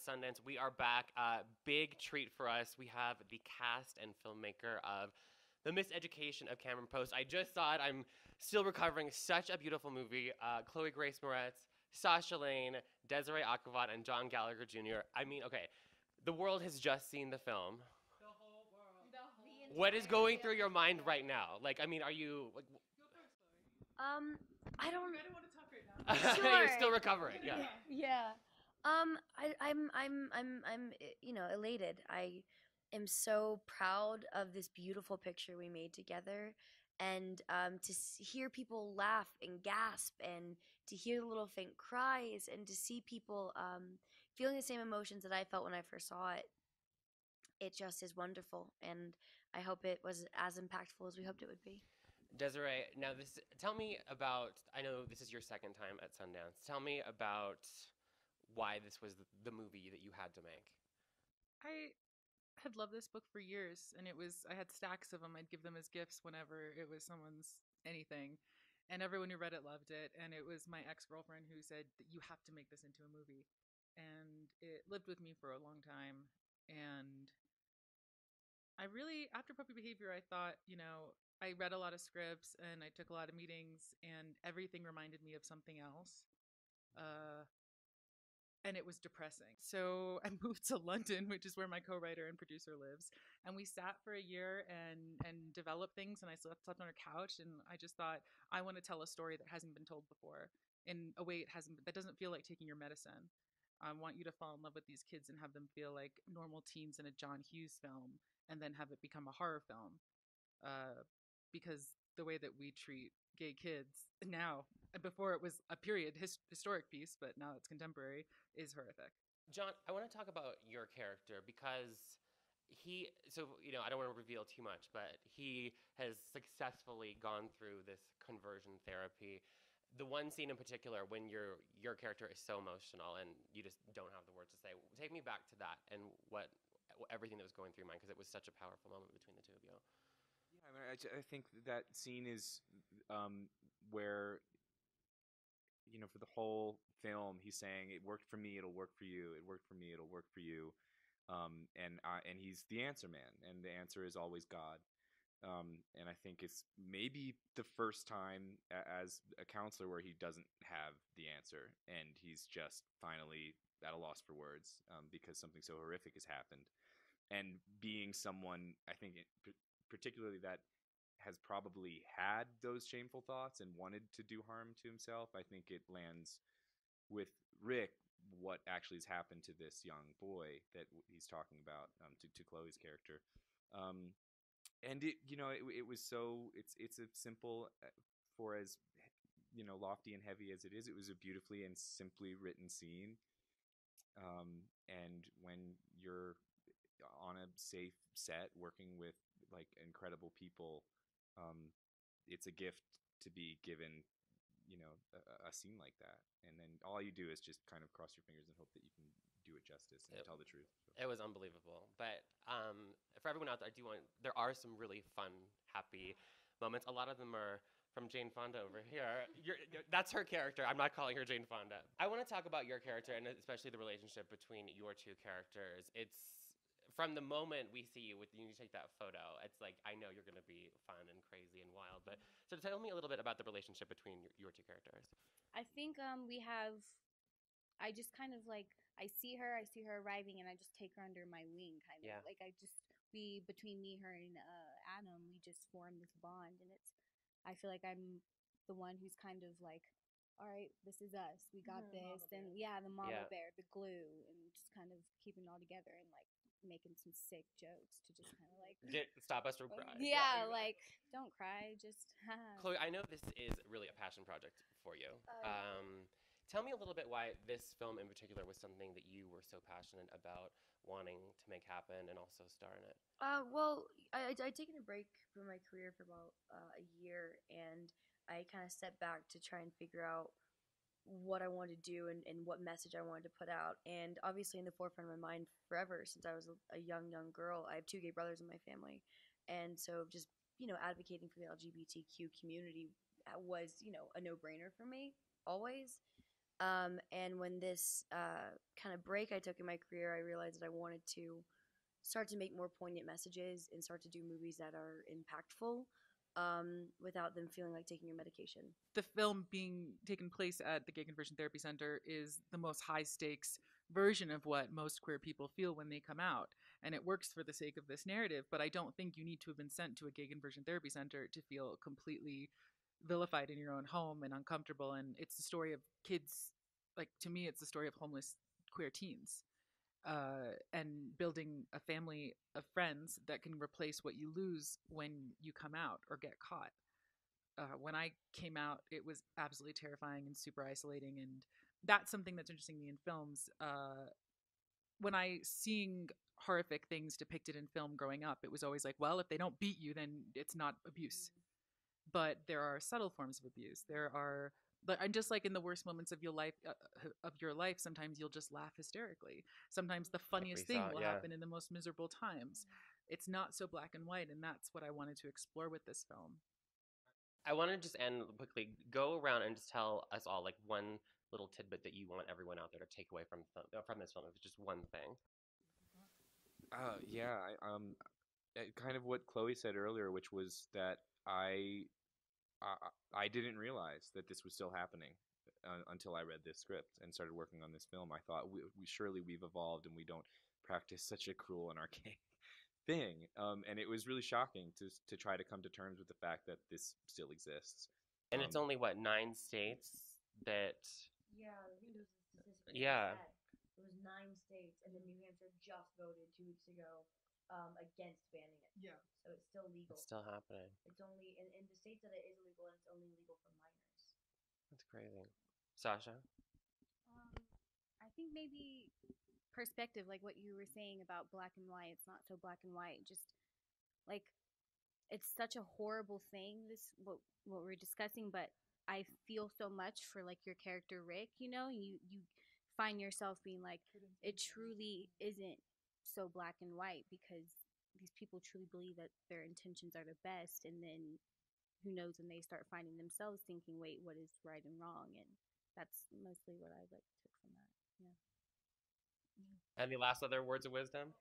at Sundance. We are back. Big treat for us. We have the cast and filmmaker of The Miseducation of Cameron Post. I just saw it. I'm still recovering. Such a beautiful movie. Chloë Grace Moretz, Sasha Lane, Desiree Akovat, and John Gallagher Jr. I mean, okay, the world has just seen the film. The whole world. What is going through your mind right now? Like, I mean, are you like? Go first, Chloe. I don't want to talk right now. Sure. You're still recovering. Yeah. Yeah. I'm elated. I am so proud of this beautiful picture we made together, and to hear people laugh and gasp, and to hear the little faint cries, and to see people feeling the same emotions that I felt when I first saw it. It just is wonderful, and I hope it was as impactful as we hoped it would be. Desiree, now tell me about, I know this is your second time at Sundance. Tell me about why this was the movie that you had to make. I had loved this book for years, and I had stacks of them. I'd give them as gifts whenever it was someone's anything. And everyone who read it loved it. And it was my ex-girlfriend who said that you have to make this into a movie. And it lived with me for a long time. And I really, after Puppy Behavior, I thought, I read a lot of scripts and I took a lot of meetings, and everything reminded me of something else. And it was depressing. So I moved to London, which is where my co-writer and producer lives. And we sat for a year and developed things, and I slept on her couch, and I just thought, I want to tell a story that hasn't been told before in a way that doesn't feel like taking your medicine. I want you to fall in love with these kids and have them feel like normal teens in a John Hughes film, and then have it become a horror film. Because the way that we treat gay kids now, before it was a period historic piece, but now it's contemporary, is horrific. John, I want to talk about your character because I don't want to reveal too much, but he has successfully gone through this conversion therapy. The one scene in particular when your character is so emotional and you just don't have the words to say. Take me back to that and everything that was going through your mind, because it was such a powerful moment between the two of you. Yeah, I think that scene is where, for the whole film, he's saying, "It worked for me, it'll work for you. It worked for me, it'll work for you." And he's the answer man, and the answer is always God. And I think it's maybe the first time as a counselor where he doesn't have the answer, and he's just finally at a loss for words because something so horrific has happened. And being someone, I think, particularly that has probably had those shameful thoughts and wanted to do harm to himself, I think it lands with Rick what actually has happened to this young boy that he's talking about, to Chloe's character. And it was so, it's a simple, for as lofty and heavy as it is, it was a beautifully and simply written scene. And when you're on a safe set working with like incredible people, it's a gift to be given a scene like that, and then all you do is just kind of cross your fingers and hope that you can do it justice and tell the truth. It was unbelievable. But for everyone out there, there are some really fun, happy moments. A lot of them are from Jane Fonda over here. That's her character. I'm not calling her Jane Fonda. I want to talk about your character, and especially the relationship between your two characters. It's from the moment we see you when you take that photo, it's like, I know you're going to be fun and crazy and wild. But so tell me a little bit about the relationship between your two characters. I think I just kind of like, I see her arriving, and I just take her under my wing, kind of. Yeah. Like between me, her, and Adam, we just form this bond, and I feel like I'm the one who's kind of like, all right, this is us. We got this. And yeah, the mama bear, the glue, and just kind of keeping it all together and like making some sick jokes to just kind of like stop us from crying. Yeah, like don't cry, just Chloe, I know this is really a passion project for you. Tell me a little bit why this film in particular was something that you were so passionate about wanting to make happen and also star in it. Well, I'd taken a break from my career for about a year, and I kind of stepped back to try and figure out what I wanted to do and what message I wanted to put out. And obviously in the forefront of my mind forever since I was a young girl, I have 2 gay brothers in my family. And so just, advocating for the LGBTQ community was, a no-brainer for me, always. And when this kind of break I took in my career, I realized that I wanted to start to make more poignant messages and start to do movies that are impactful without them feeling like taking your medication. The film being taken place at the Gay Conversion Therapy Center is the most high stakes version of what most queer people feel when they come out. And it works for the sake of this narrative, but I don't think you need to have been sent to a gay conversion therapy center to feel completely vilified in your own home and uncomfortable. And it's the story of kids, like, to me, it's the story of homeless queer teens. And building a family of friends that can replace what you lose when you come out or get caught. When I came out, it was absolutely terrifying and super isolating, and that's something that's interesting to me in films. When I seeing horrific things depicted in film growing up, it was always like, well, if they don't beat you, then it's not abuse. But there are subtle forms of abuse. And just like in the worst moments of your life, sometimes you'll just laugh hysterically. Sometimes the funniest thing will happen in the most miserable times. It's not so black and white, and that's what I wanted to explore with this film. I want to just end quickly, go around and just tell us all like one little tidbit that you want everyone out there to take away from this film. If it's just one thing. Kind of what Chloe said earlier, which was that I didn't realize that this was still happening until I read this script and started working on this film. I thought we've evolved and we don't practice such a cruel and archaic thing. And it was really shocking to try to come to terms with the fact that this still exists. And it's only, what, 9 states that... Yeah, I think it was a statistic. Yeah. It was 9 states, and then New Hampshire just voted 2 weeks ago against banning it. Yeah. So it's still legal. It's still happening. It's only in the states that it is illegal, and it's only legal for minors. That's crazy. Sasha? I think maybe perspective, like what you were saying about black and white. It's not so black and white. Just like it's such a horrible thing. What we're discussing, but I feel so much for like your character Rick. You know, you find yourself being like, it truly isn't so black and white because these people truly believe that their intentions are the best, and then who knows when they start finding themselves thinking, wait, what is right and wrong? And that's mostly what I like took from that. Yeah. Any last other words of wisdom?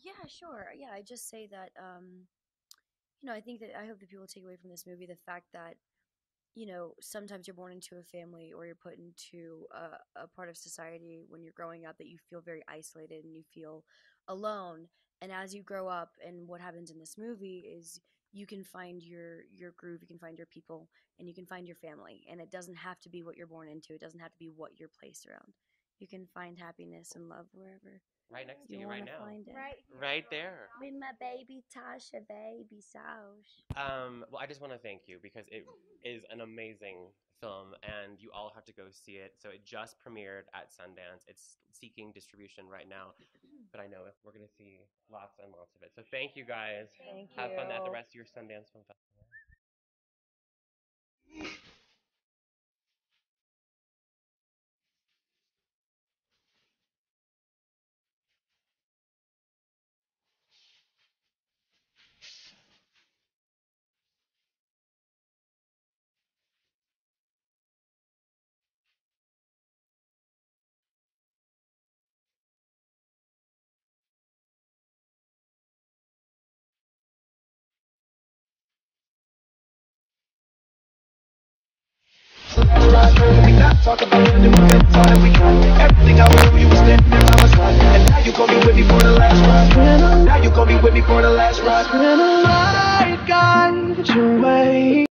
Yeah, sure. Yeah, I just say that I think that I hope that people take away from this movie the fact that sometimes you're born into a family or you're put into a part of society when you're growing up that you feel very isolated and you feel alone. And as you grow up, and what happens in this movie is you can find your groove, you can find your people, and you can find your family. And it doesn't have to be what you're born into. It doesn't have to be what you're placed around. You can find happiness and love wherever. Right next to you right now. Find it. Right there. With my baby Tasha, baby Sauce. Well, I just want to thank you because it is an amazing film and you all have to go see it. So it just premiered at Sundance. It's seeking distribution right now, but I know we're going to see lots and lots of it. So thank you guys. Thank Have fun at the you. rest of your Sundance Film Festival. Talk about the new Inventor that we got. Everything I went through, you was standing there by my side. And now you gon' be with me for the last ride. Now you gon' be with me for the last ride. It's been a ride, got your way.